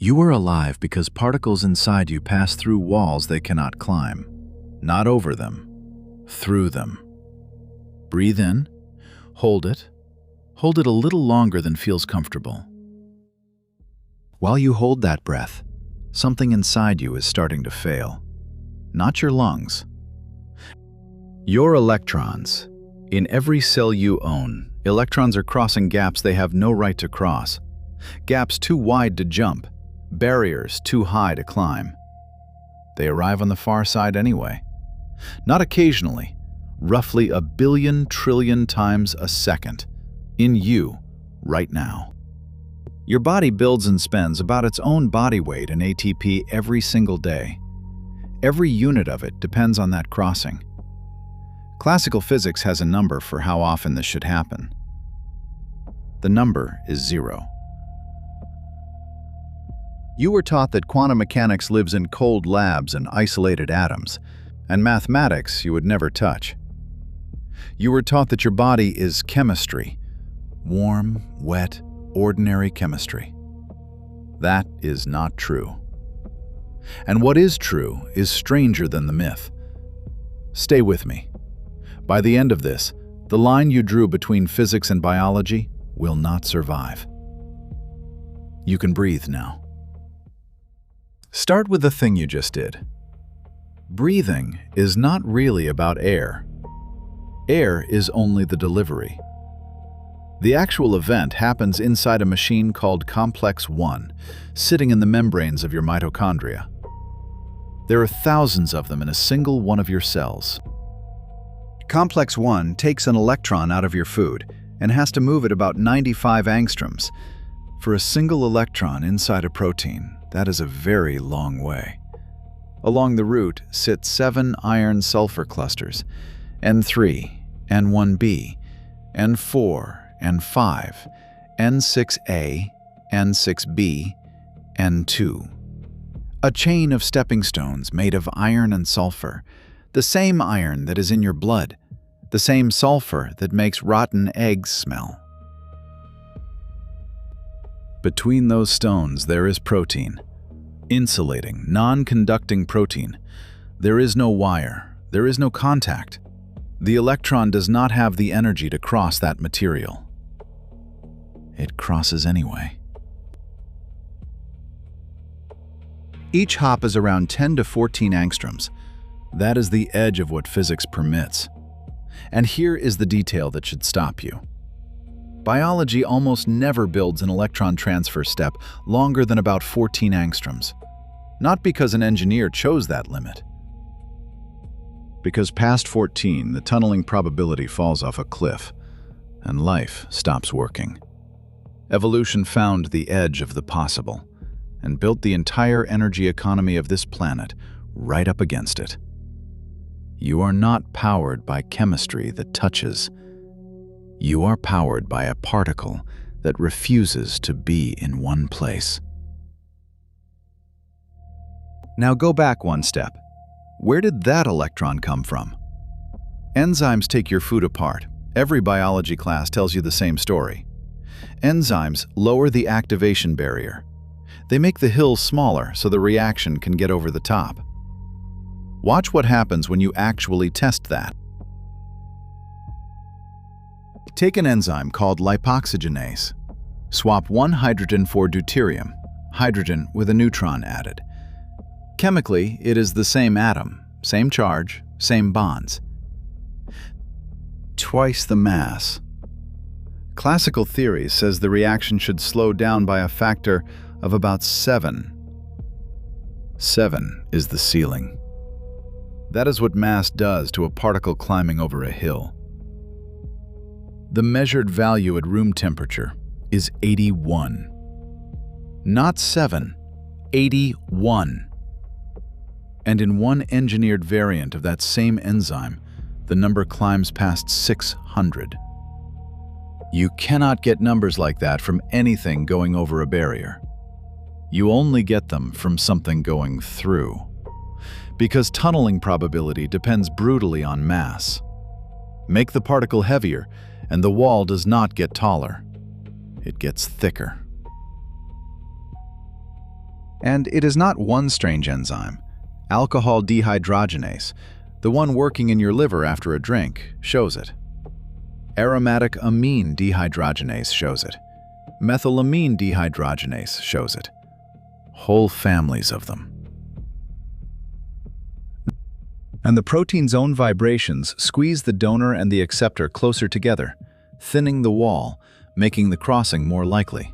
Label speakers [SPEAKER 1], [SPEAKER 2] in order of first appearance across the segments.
[SPEAKER 1] You are alive because particles inside you pass through walls they cannot climb. Not over them, through them. Breathe in, hold it a little longer than feels comfortable. While you hold that breath, something inside you is starting to fail. Not your lungs. Your electrons. In every cell you own, electrons are crossing gaps they have no right to cross. Gaps too wide to jump, barriers too high to climb. They arrive on the far side anyway. Not occasionally, roughly 1 billion trillion times a second. In you, right now. Your body builds and spends about its own body weight in ATP every single day. Every unit of it depends on that crossing. Classical physics has a number for how often this should happen. The number is 0. You were taught that quantum mechanics lives in cold labs and isolated atoms, and mathematics you would never touch. You were taught that your body is chemistry, warm, wet, ordinary chemistry. That is not true. And what is true is stranger than the myth. Stay with me. By the end of this, the line you drew between physics and biology will not survive. You can breathe now. Start with the thing you just did. Breathing is not really about air. Air is only the delivery. The actual event happens inside a machine called Complex 1, sitting in the membranes of your mitochondria. There are thousands of them in a single one of your cells. Complex 1 takes an electron out of your food and has to move it about 95 angstroms. For a single electron inside a protein, that is a very long way. Along the route sit 7 iron-sulfur clusters, N3, N1b, N4, N5, N6a, N6b, N2. A chain of stepping stones made of iron and sulfur, the same iron that is in your blood, the same sulfur that makes rotten eggs smell. Between those stones there is protein. Insulating, non-conducting protein. There is no wire. There is no contact. The electron does not have the energy to cross that material. It crosses anyway. Each hop is around 10 to 14 angstroms. That is the edge of what physics permits. And here is the detail that should stop you. Biology almost never builds an electron transfer step longer than about 14 angstroms. Not because an engineer chose that limit. Because past 14, the tunneling probability falls off a cliff, and life stops working. Evolution found the edge of the possible, and built the entire energy economy of this planet right up against it. You are not powered by chemistry that touches. You are powered by a particle that refuses to be in one place. Now go back one step. Where did that electron come from? Enzymes take your food apart. Every biology class tells you the same story. Enzymes lower the activation barrier. They make the hill smaller so the reaction can get over the top. Watch what happens when you actually test that. Take an enzyme called lipoxygenase. Swap one hydrogen for deuterium, hydrogen with a neutron added. Chemically, it is the same atom, same charge, same bonds. Twice the mass. Classical theory says the reaction should slow down by a factor of about 7. 7 is the ceiling. That is what mass does to a particle climbing over a hill. The measured value at room temperature is 81. Not 7, 81. And in one engineered variant of that same enzyme, the number climbs past 600. You cannot get numbers like that from anything going over a barrier. You only get them from something going through. Because tunneling probability depends brutally on mass. Make the particle heavier, and the wall does not get taller. It gets thicker. And it is not one strange enzyme. Alcohol dehydrogenase, the one working in your liver after a drink, shows it. Aromatic amine dehydrogenase shows it. Methylamine dehydrogenase shows it. Whole families of them. And the protein's own vibrations squeeze the donor and the acceptor closer together, thinning the wall, making the crossing more likely.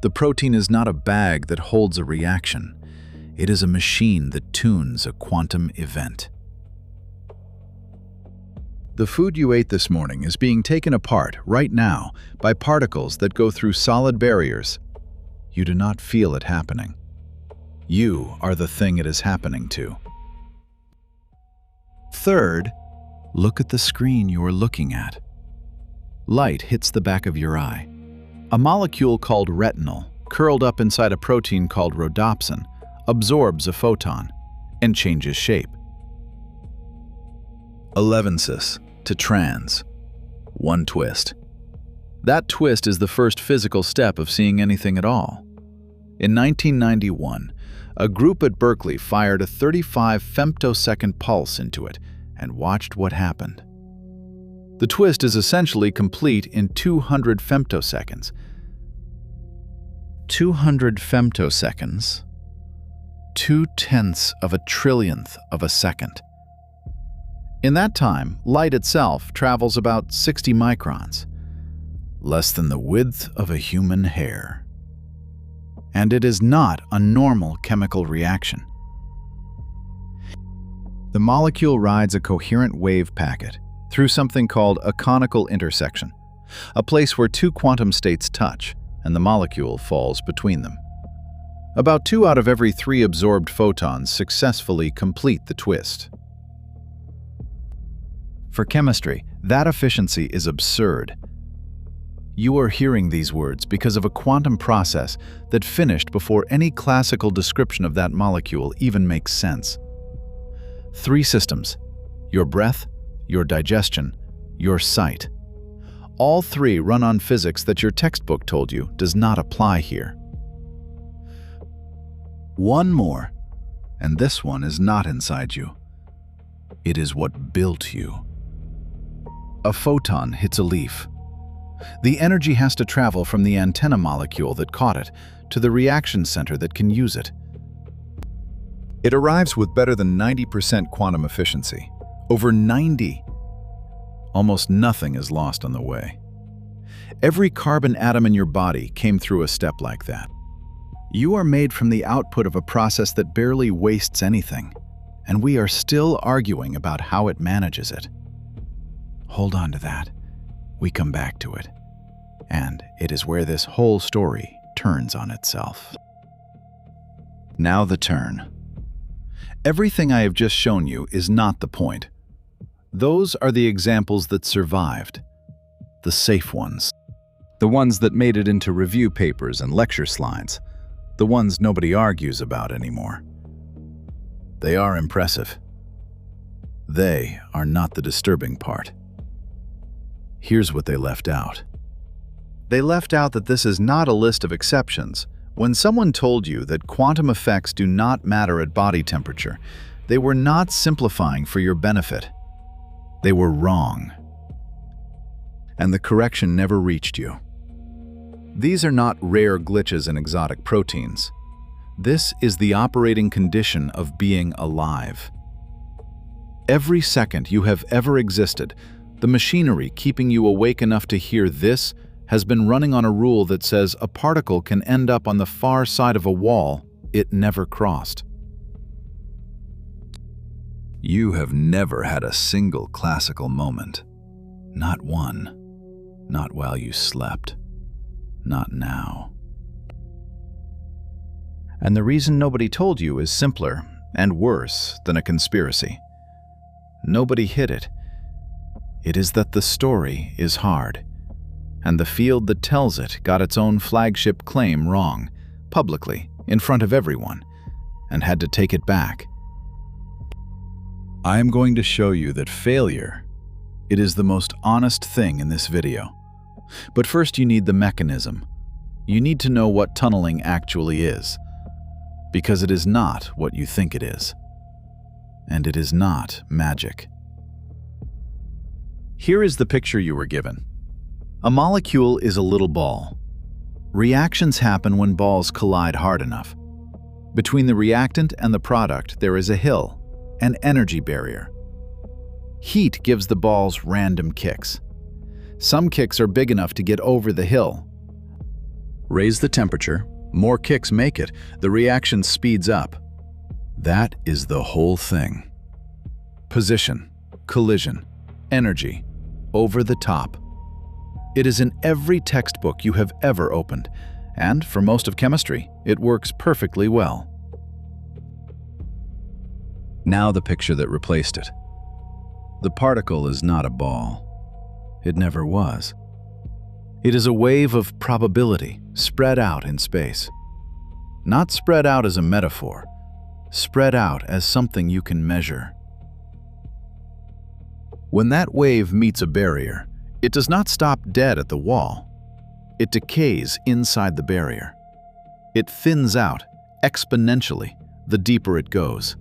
[SPEAKER 1] The protein is not a bag that holds a reaction. It is a machine that tunes a quantum event. The food you ate this morning is being taken apart right now by particles that go through solid barriers. You do not feel it happening. You are the thing it is happening to. Third, look at the screen you are looking at. Light hits the back of your eye. A molecule called retinal, curled up inside a protein called rhodopsin, absorbs a photon and changes shape. Elevensis to trans. One twist. That twist is the first physical step of seeing anything at all. In 1991, a group at Berkeley fired a 35 femtosecond pulse into it and watched what happened. The twist is essentially complete in 200 femtoseconds. 200 femtoseconds, 0.2 of a trillionth of a second. In that time, light itself travels about 60 microns, less than the width of a human hair. And it is not a normal chemical reaction. The molecule rides a coherent wave packet through something called a conical intersection, a place where two quantum states touch and the molecule falls between them. About 2 out of every 3 absorbed photons successfully complete the twist. For chemistry, that efficiency is absurd. You are hearing these words because of a quantum process that finished before any classical description of that molecule even makes sense. 3 systems: your breath, your digestion, your sight. All 3 run on physics that your textbook told you does not apply here. One more, and this one is not inside you. It is what built you. A photon hits a leaf. The energy has to travel from the antenna molecule that caught it to the reaction center that can use it. It arrives with better than 90% quantum efficiency. Over 90. Almost nothing is lost on the way. Every carbon atom in your body came through a step like that. You are made from the output of a process that barely wastes anything, and we are still arguing about how it manages it. Hold on to that. We come back to it. And it is where this whole story turns on itself. Now the turn. Everything I have just shown you is not the point. Those are the examples that survived. The safe ones. The ones that made it into review papers and lecture slides. The ones nobody argues about anymore. They are impressive. They are not the disturbing part. Here's what they left out. They left out that this is not a list of exceptions. When someone told you that quantum effects do not matter at body temperature, they were not simplifying for your benefit. They were wrong. And the correction never reached you. These are not rare glitches in exotic proteins. This is the operating condition of being alive. Every second you have ever existed, the machinery keeping you awake enough to hear this has been running on a rule that says a particle can end up on the far side of a wall it never crossed. You have never had a single classical moment. Not one. Not while you slept. Not now. And the reason nobody told you is simpler and worse than a conspiracy. Nobody hid it. It is that the story is hard, and the field that tells it got its own flagship claim wrong, publicly, in front of everyone, and had to take it back. I am going to show you that failure, it is the most honest thing in this video. But first you need the mechanism. You need to know what tunneling actually is. because it is not what you think it is. And it is not magic. Here is the picture you were given. A molecule is a little ball. Reactions happen when balls collide hard enough. Between the reactant and the product, there is a hill, an energy barrier. Heat gives the balls random kicks. Some kicks are big enough to get over the hill. Raise the temperature, more kicks make it, the reaction speeds up. That is the whole thing. Position, collision, energy, over the top. It is in every textbook you have ever opened, and for most of chemistry, it works perfectly well. Now the picture that replaced it. The particle is not a ball. It never was. It is a wave of probability spread out in space. Not spread out as a metaphor, spread out as something you can measure. When that wave meets a barrier, it does not stop dead at the wall. It decays inside the barrier. It thins out exponentially the deeper it goes.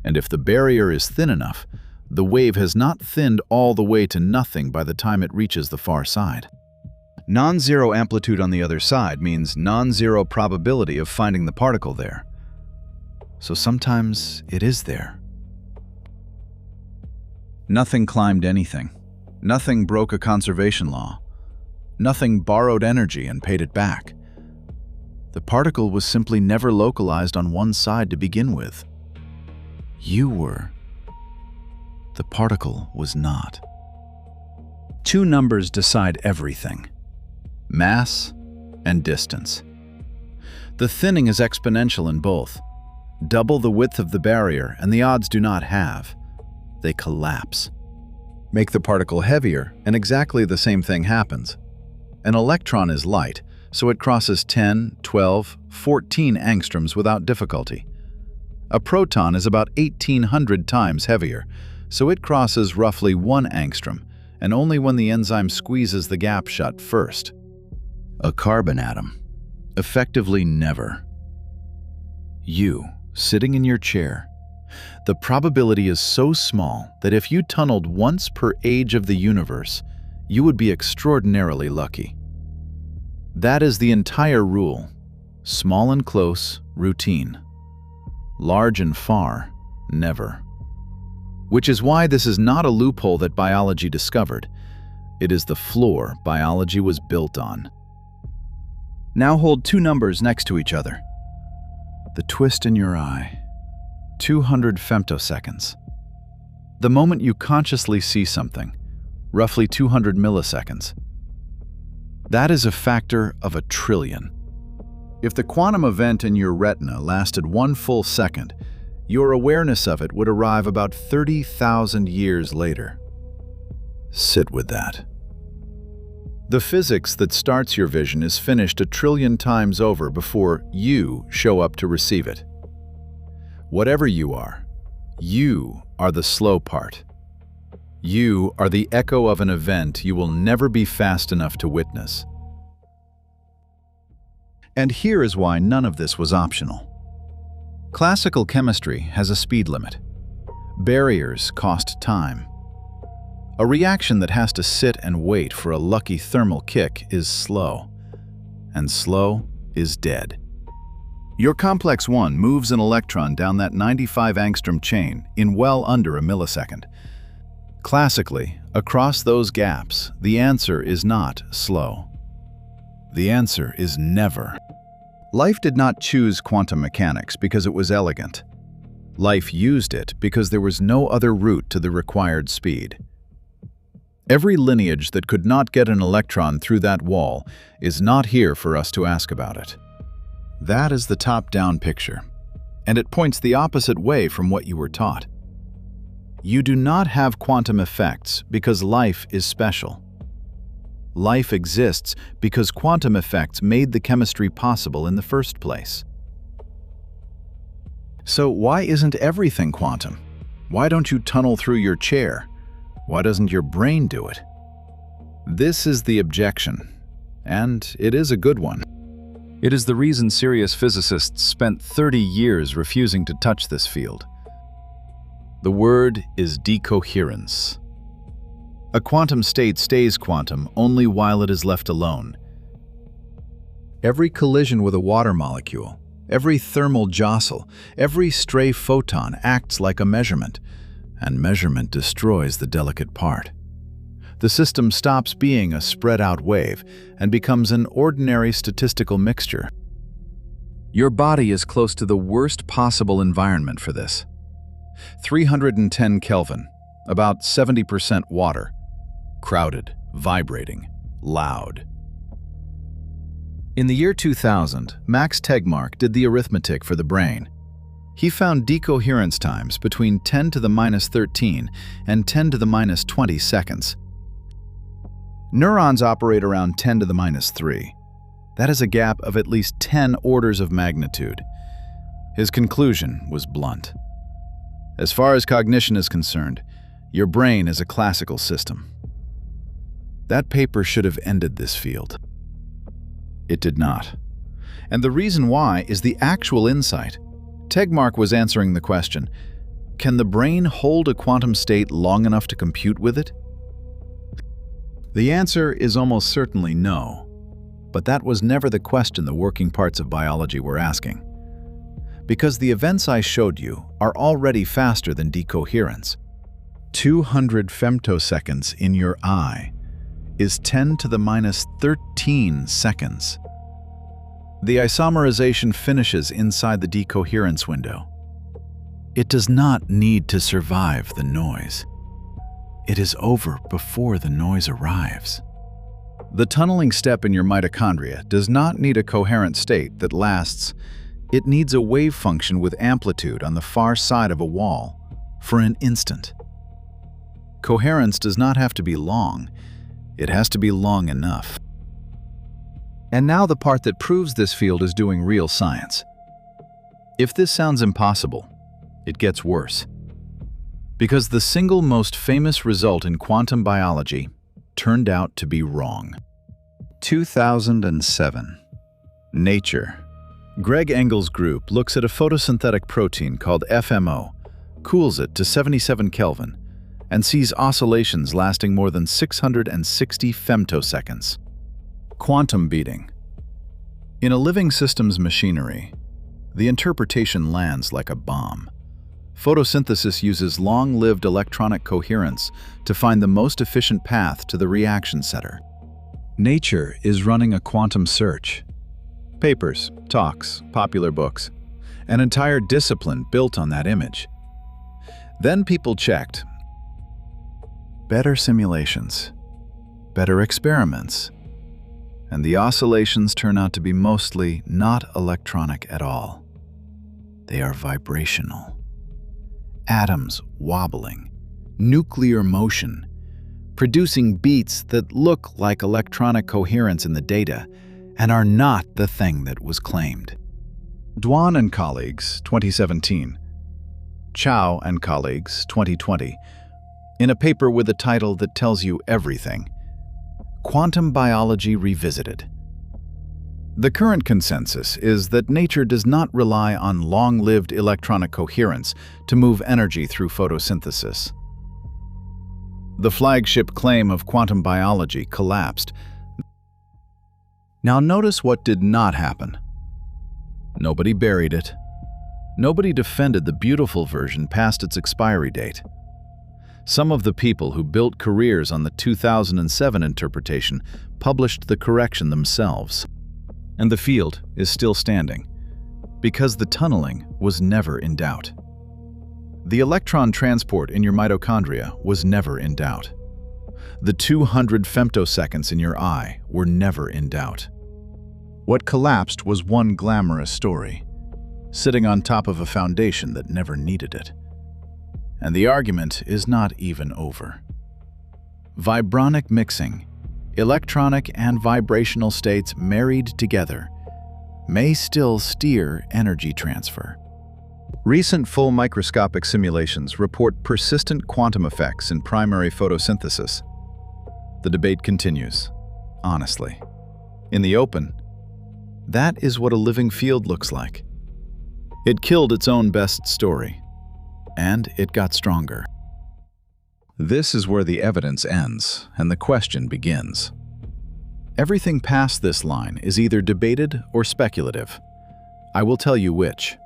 [SPEAKER 1] And if the barrier is thin enough, the wave has not thinned all the way to nothing by the time it reaches the far side. Non-zero amplitude on the other side means non-zero probability of finding the particle there. So sometimes it is there. Nothing climbed anything. Nothing broke a conservation law. Nothing borrowed energy and paid it back. The particle was simply never localized on one side to begin with. You were. The particle was not. Two numbers decide everything: mass and distance. The thinning is exponential in both. Double the width of the barrier and the odds do not halve. They collapse. Make the particle heavier and exactly the same thing happens. An electron is light, so it crosses 10, 12, 14 angstroms without difficulty. A proton is about 1,800 times heavier, so it crosses roughly 1 angstrom, and only when the enzyme squeezes the gap shut first. A carbon atom. Effectively never. You, sitting in your chair. The probability is so small that if you tunneled once per age of the universe, you would be extraordinarily lucky. That is the entire rule. Small and close, routine. Large and far, never. Which is why this is not a loophole that biology discovered. It is the floor biology was built on. Now hold two numbers next to each other. The twist in your eye. 200 femtoseconds. The moment you consciously see something, roughly 200 milliseconds. That is a factor of a trillion. If the quantum event in your retina lasted 1 full second, your awareness of it would arrive about 30,000 years later. Sit with that. The physics that starts your vision is finished 1 trillion times over before you show up to receive it. Whatever you are the slow part. You are the echo of an event you will never be fast enough to witness. And here is why none of this was optional. Classical chemistry has a speed limit. Barriers cost time. A reaction that has to sit and wait for a lucky thermal kick is slow, and slow is dead. Your complex 1 moves an electron down that 95 angstrom chain in well under a millisecond. Classically, across those gaps, the answer is not slow. The answer is never. Life did not choose quantum mechanics because it was elegant. Life used it because there was no other route to the required speed. Every lineage that could not get an electron through that wall is not here for us to ask about it. That is the top-down picture, and it points the opposite way from what you were taught. You do not have quantum effects because life is special. Life exists because quantum effects made the chemistry possible in the first place. So why isn't everything quantum? Why don't you tunnel through your chair? Why doesn't your brain do it? This is the objection, and it is a good one. It is the reason serious physicists spent 30 years refusing to touch this field. The word is decoherence. A quantum state stays quantum only while it is left alone. Every collision with a water molecule, every thermal jostle, every stray photon acts like a measurement, and measurement destroys the delicate part. The system stops being a spread-out wave and becomes an ordinary statistical mixture. Your body is close to the worst possible environment for this. 310 Kelvin, about 70% water, crowded, vibrating, loud. In the year 2000, Max Tegmark did the arithmetic for the brain. He found decoherence times between 10 to the minus 13 and 10 to the minus 20 seconds. Neurons operate around 10 to the minus 3. That is a gap of at least 10 orders of magnitude. His conclusion was blunt. As far as cognition is concerned, your brain is a classical system. That paper should have ended this field. It did not. And the reason why is the actual insight. Tegmark was answering the question, can the brain hold a quantum state long enough to compute with it? The answer is almost certainly no, but that was never the question the working parts of biology were asking. Because the events I showed you are already faster than decoherence. 200 femtoseconds in your eye is 10 to the minus 13 seconds. The isomerization finishes inside the decoherence window. It does not need to survive the noise. It is over before the noise arrives. The tunneling step in your mitochondria does not need a coherent state that lasts. It needs a wave function with amplitude on the far side of a wall for an instant. Coherence does not have to be long. It has to be long enough. And now the part that proves this field is doing real science. If this sounds impossible, it gets worse. Because the single most famous result in quantum biology turned out to be wrong. 2007. Nature. Greg Engel's group looks at a photosynthetic protein called FMO, cools it to 77 Kelvin, and sees oscillations lasting more than 660 femtoseconds. Quantum beating. In a living system's machinery, the interpretation lands like a bomb. Photosynthesis uses long-lived electronic coherence to find the most efficient path to the reaction center. Nature is running a quantum search. Papers, talks, popular books, an entire discipline built on that image. Then people checked. Better simulations, better experiments, and the oscillations turn out to be mostly not electronic at all. They are vibrational. Atoms wobbling, nuclear motion, producing beats that look like electronic coherence in the data and are not the thing that was claimed. Duan and colleagues, 2017. Chow and colleagues, 2020. In a paper with a title that tells you everything. Quantum Biology Revisited. The current consensus is that nature does not rely on long-lived electronic coherence to move energy through photosynthesis. The flagship claim of quantum biology collapsed. Now notice what did not happen. Nobody buried it. Nobody defended the beautiful version past its expiry date. Some of the people who built careers on the 2007 interpretation published the correction themselves. And the field is still standing, because the tunneling was never in doubt. The electron transport in your mitochondria was never in doubt. The 200 femtoseconds in your eye were never in doubt. What collapsed was one glamorous story, sitting on top of a foundation that never needed it. And the argument is not even over. Vibronic mixing, electronic and vibrational states married together, may still steer energy transfer. Recent full microscopic simulations report persistent quantum effects in primary photosynthesis. The debate continues, honestly. In the open, That is what a living field looks like. It killed its own best story, and it got stronger. This is where the evidence ends and the question begins. Everything past this line is either debated or speculative. I will tell you which.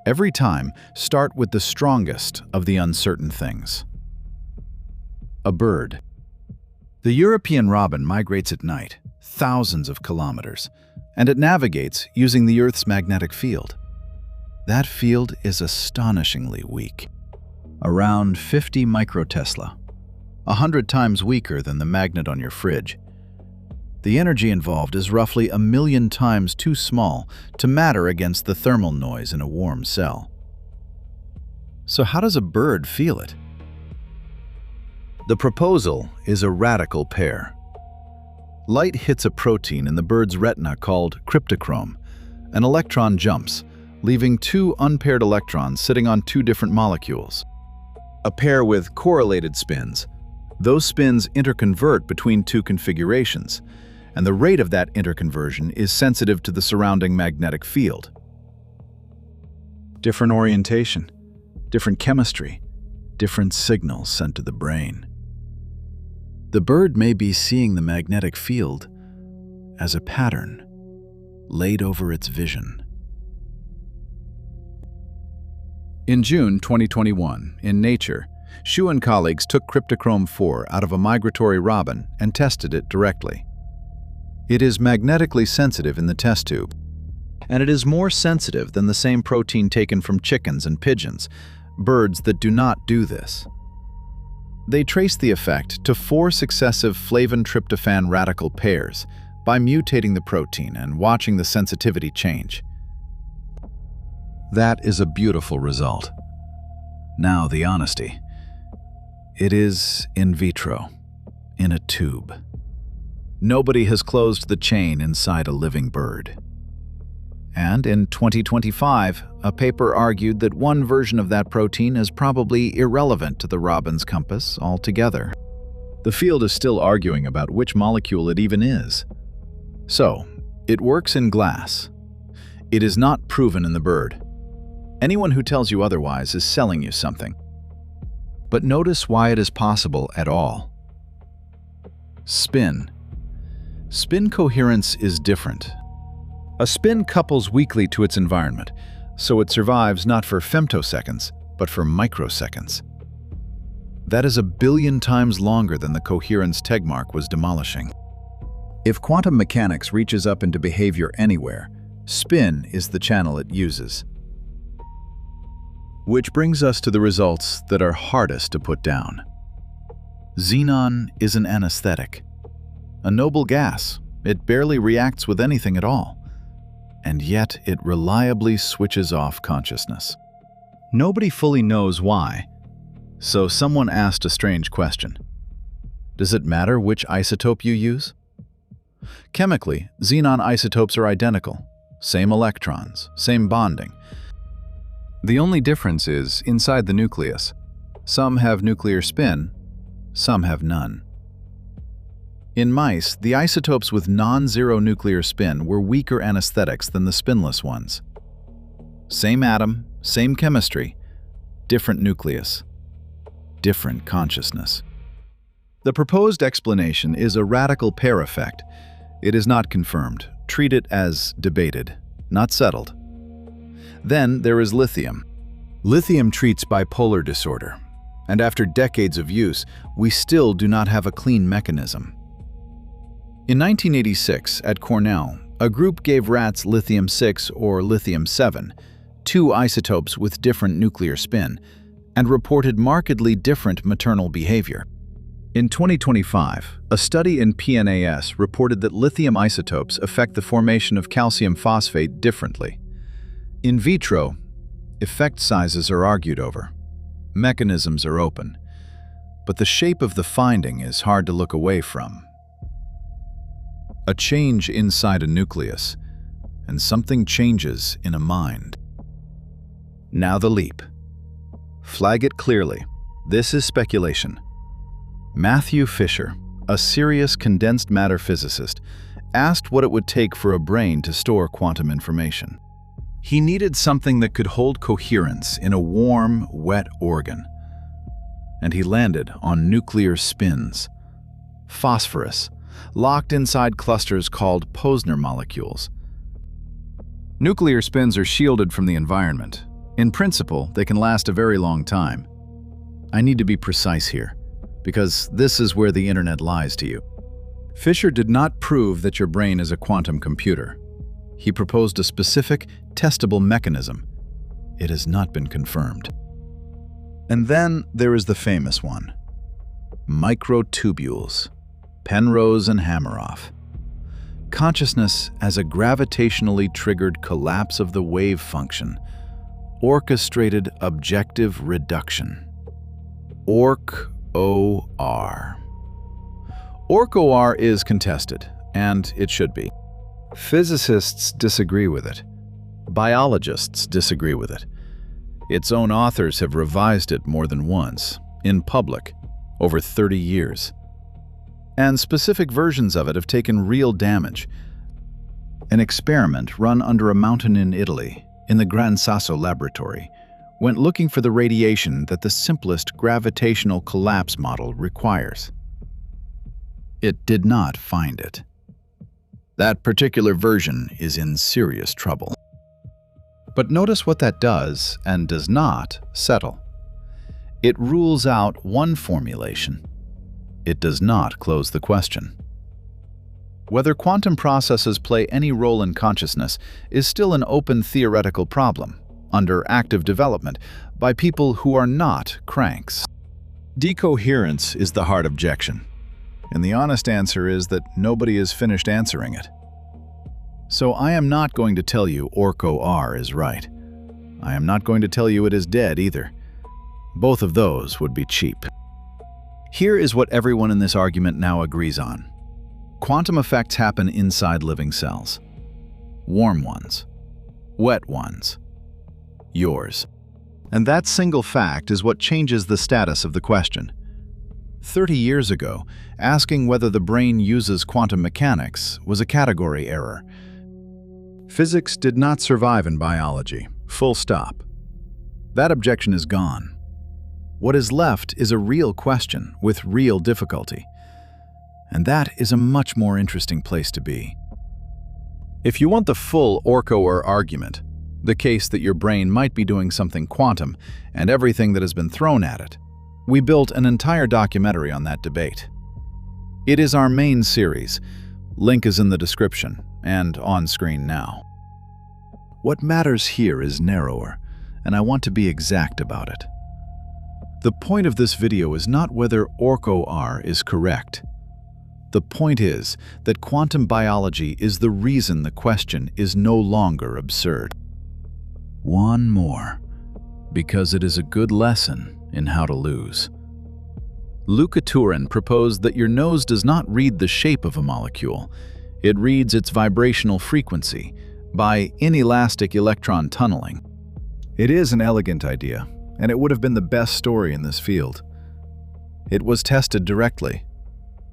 [SPEAKER 1] Every time, start with the strongest of the uncertain things. A bird. The European robin migrates at night, thousands of kilometers, and it navigates using the Earth's magnetic field. That field is astonishingly weak, around 50 microtesla, 100 times weaker than the magnet on your fridge. The energy involved is roughly 1,000,000 times too small to matter against the thermal noise in a warm cell. So how does a bird feel it? The proposal is a radical pair. Light hits a protein in the bird's retina called cryptochrome. An electron jumps, leaving two unpaired electrons sitting on two different molecules. A pair with correlated spins. Those spins interconvert between two configurations, and the rate of that interconversion is sensitive to the surrounding magnetic field. Different orientation, different chemistry, different signals sent to the brain. The bird may be seeing the magnetic field as a pattern laid over its vision. In June 2021, in Nature, Xu and colleagues took cryptochrome 4 out of a migratory robin and tested it directly. It is magnetically sensitive in the test tube, and it is more sensitive than the same protein taken from chickens and pigeons, birds that do not do this. They traced the effect to 4 successive flavin-tryptophan radical pairs by mutating the protein and watching the sensitivity change. That is a beautiful result. Now the honesty. It is in vitro, in a tube. Nobody has closed the chain inside a living bird. And in 2025, a paper argued that one version of that protein is probably irrelevant to the robin's compass altogether. The field is still arguing about which molecule it even is. So, it works in glass. It is not proven in the bird. Anyone who tells you otherwise is selling you something. But notice why it is possible at all. Spin. Spin coherence is different. A spin couples weakly to its environment, so it survives not for femtoseconds, but for microseconds. That is 1 billion times longer than the coherence Tegmark was demolishing. If quantum mechanics reaches up into behavior anywhere, spin is the channel it uses. Which brings us to the results that are hardest to put down. Xenon is an anesthetic. A noble gas, it barely reacts with anything at all. And yet it reliably switches off consciousness. Nobody fully knows why, so someone asked a strange question. Does it matter which isotope you use? Chemically, xenon isotopes are identical. Same electrons, same bonding. The only difference is inside the nucleus. Some have nuclear spin, some have none. In mice, the isotopes with non-zero nuclear spin were weaker anesthetics than the spinless ones. Same atom, same chemistry, different nucleus, different consciousness. The proposed explanation is a radical pair effect. It is not confirmed. Treat it as debated, not settled. Then there is lithium. Lithium treats bipolar disorder, and after decades of use, we still do not have a clean mechanism. In 1986, at Cornell, a group gave rats lithium-6 or lithium-7, 2 isotopes with different nuclear spin, and reported markedly different maternal behavior. In 2025, a study in PNAS reported that lithium isotopes affect the formation of calcium phosphate differently. In vitro, effect sizes are argued over. Mechanisms are open, but the shape of the finding is hard to look away from. A change inside a nucleus, and something changes in a mind. Now the leap. Flag it clearly. This is speculation. Matthew Fisher, a serious condensed matter physicist, asked what it would take for a brain to store quantum information. He needed something that could hold coherence in a warm, wet organ. And he landed on nuclear spins, phosphorus, locked inside clusters called Posner molecules. Nuclear spins are shielded from the environment. In principle, they can last a very long time. I need to be precise here, because this is where the internet lies to you. Fisher did not prove that your brain is a quantum computer. He proposed a specific, testable mechanism. It has not been confirmed. And then there is the famous one. Microtubules. Penrose and Hameroff. Consciousness as a gravitationally triggered collapse of the wave function. Orchestrated objective reduction. Orch-OR. Orch-OR is contested, and it should be. Physicists disagree with it. Biologists disagree with it. Its own authors have revised it more than once, in public, over 30 years. And specific versions of it have taken real damage. An experiment run under a mountain in Italy, in the Gran Sasso laboratory, went looking for the radiation that the simplest gravitational collapse model requires. It did not find it. That particular version is in serious trouble. But notice what that does and does not settle. It rules out one formulation. It does not close the question. Whether quantum processes play any role in consciousness is still an open theoretical problem, under active development, by people who are not cranks. Decoherence is the hard objection, and the honest answer is that nobody has finished answering it. So I am not going to tell you Orch-OR is right. I am not going to tell you it is dead either. Both of those would be cheap. Here is what everyone in this argument now agrees on. Quantum effects happen inside living cells. Warm ones. Wet ones. Yours. And that single fact is what changes the status of the question. 30 years ago, asking whether the brain uses quantum mechanics was a category error. Physics did not survive in biology. Full stop. That objection is gone. What is left is a real question with real difficulty. And that is a much more interesting place to be. If you want the full Orch-OR argument, the case that your brain might be doing something quantum and everything that has been thrown at it, we built an entire documentary on that debate. It is our main series. Link is in the description and on screen now. What matters here is narrower, and I want to be exact about it. The point of this video is not whether Orch-OR is correct. The point is that quantum biology is the reason the question is no longer absurd. One more, because it is a good lesson in how to lose. Luca Turin proposed that your nose does not read the shape of a molecule, it reads its vibrational frequency by inelastic electron tunneling. It is an elegant idea, and it would have been the best story in this field. It was tested directly.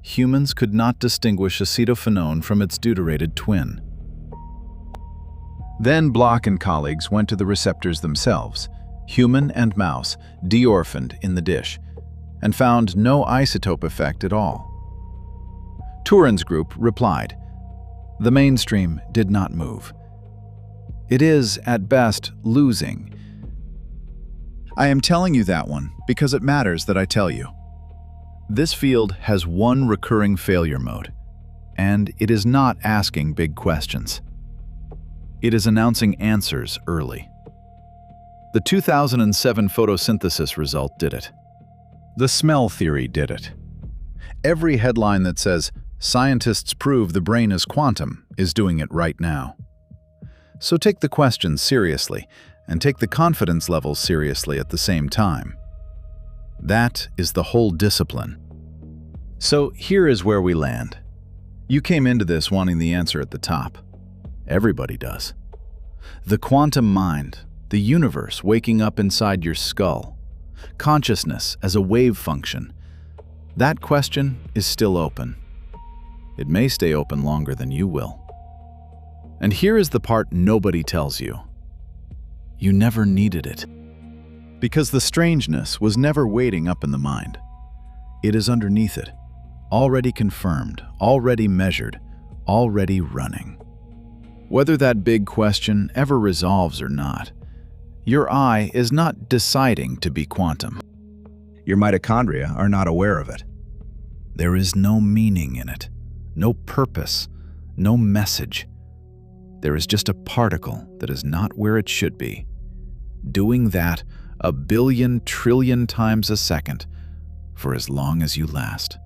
[SPEAKER 1] Humans could not distinguish acetophenone from its deuterated twin. Then Bloch and colleagues went to the receptors themselves, human and mouse, deorphaned in the dish, and found no isotope effect at all. Turin's group replied, "The mainstream did not move. It is, at best, losing." I am telling you that one because it matters that I tell you. This field has one recurring failure mode, and it is not asking big questions. It is announcing answers early. The 2007 photosynthesis result did it. The smell theory did it. Every headline that says, "Scientists prove the brain is quantum," is doing it right now. So take the questions seriously, and take the confidence levels seriously at the same time. That is the whole discipline. So here is where we land. You came into this wanting the answer at the top. Everybody does. The quantum mind, the universe waking up inside your skull, consciousness as a wave function. That question is still open. It may stay open longer than you will. And here is the part nobody tells you. You never needed it. Because the strangeness was never waiting up in the mind. It is underneath it, already confirmed, already measured, already running. Whether that big question ever resolves or not, your eye is not deciding to be quantum.
[SPEAKER 2] Your mitochondria are not aware of it.
[SPEAKER 1] There is no meaning in it, no purpose, no message. There is just a particle that is not where it should be, doing that 1 billion trillion times a second for as long as you last.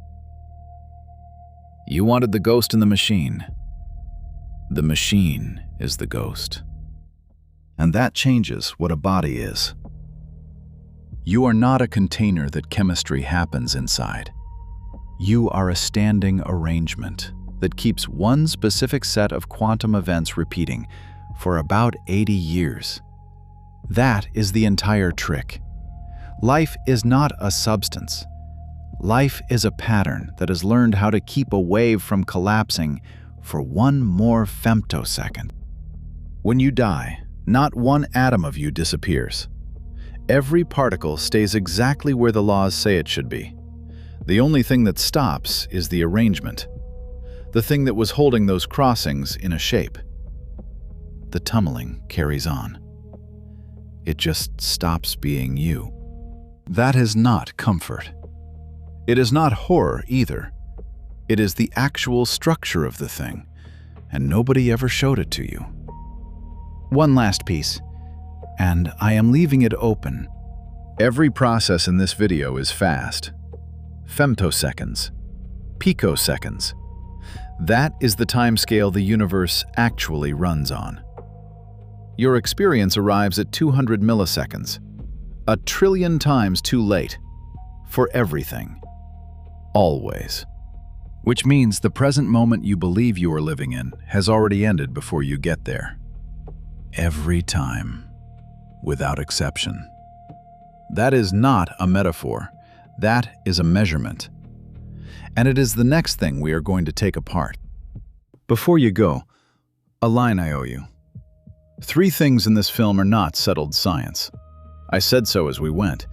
[SPEAKER 1] You wanted the ghost in the machine. The machine is the ghost. And that changes what a body is. You are not a container that chemistry happens inside. You are a standing arrangement that keeps one specific set of quantum events repeating for about 80 years. That is the entire trick. Life is not a substance. Life is a pattern that has learned how to keep a wave from collapsing for one more femtosecond. When you die, not one atom of you disappears. Every particle stays exactly where the laws say it should be. The only thing that stops is the arrangement, the thing that was holding those crossings in a shape. The tumbling carries on. It just stops being you. That is not comfort. It is not horror either. It is the actual structure of the thing, and nobody ever showed it to you. One last piece, and I am leaving it open. Every process in this video is fast. Femtoseconds, picoseconds. That is the timescale the universe actually runs on. Your experience arrives at 200 milliseconds, 1 trillion times too late, for everything, always. Which means the present moment you believe you are living in has already ended before you get there. Every time, without exception. That is not a metaphor. That is a measurement. And it is the next thing we are going to take apart. Before you go, a line I owe you. 3 things in this film are not settled science. I said so as we went,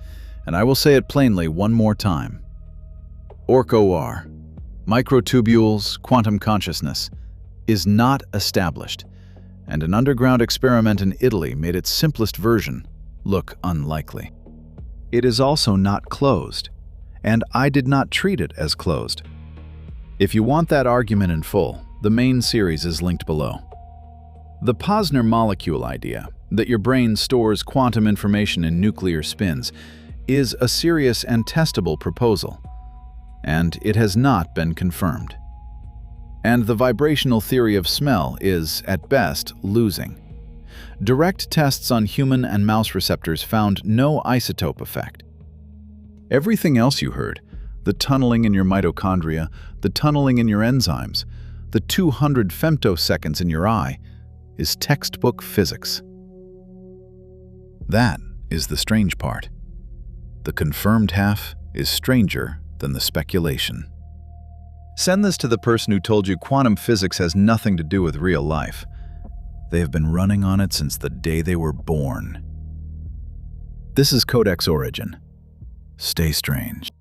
[SPEAKER 1] and I will say it plainly one more time. Orch-OR, microtubules, quantum consciousness, is not established, and an underground experiment in Italy made its simplest version look unlikely. It is also not closed, and I did not treat it as closed. If you want that argument in full, the main series is linked below. The Posner molecule idea, that your brain stores quantum information in nuclear spins, is a serious and testable proposal, and it has not been confirmed. And the vibrational theory of smell is, at best, losing. Direct tests on human and mouse receptors found no isotope effect. Everything else you heard, the tunneling in your mitochondria, the tunneling in your enzymes, the 200 femtoseconds in your eye, is textbook physics. That is the strange part. The confirmed half is stranger than the speculation. Send this to the person who told you quantum physics has nothing to do with real life. They have been running on it since the day they were born. This is Codex Origin. Stay strange.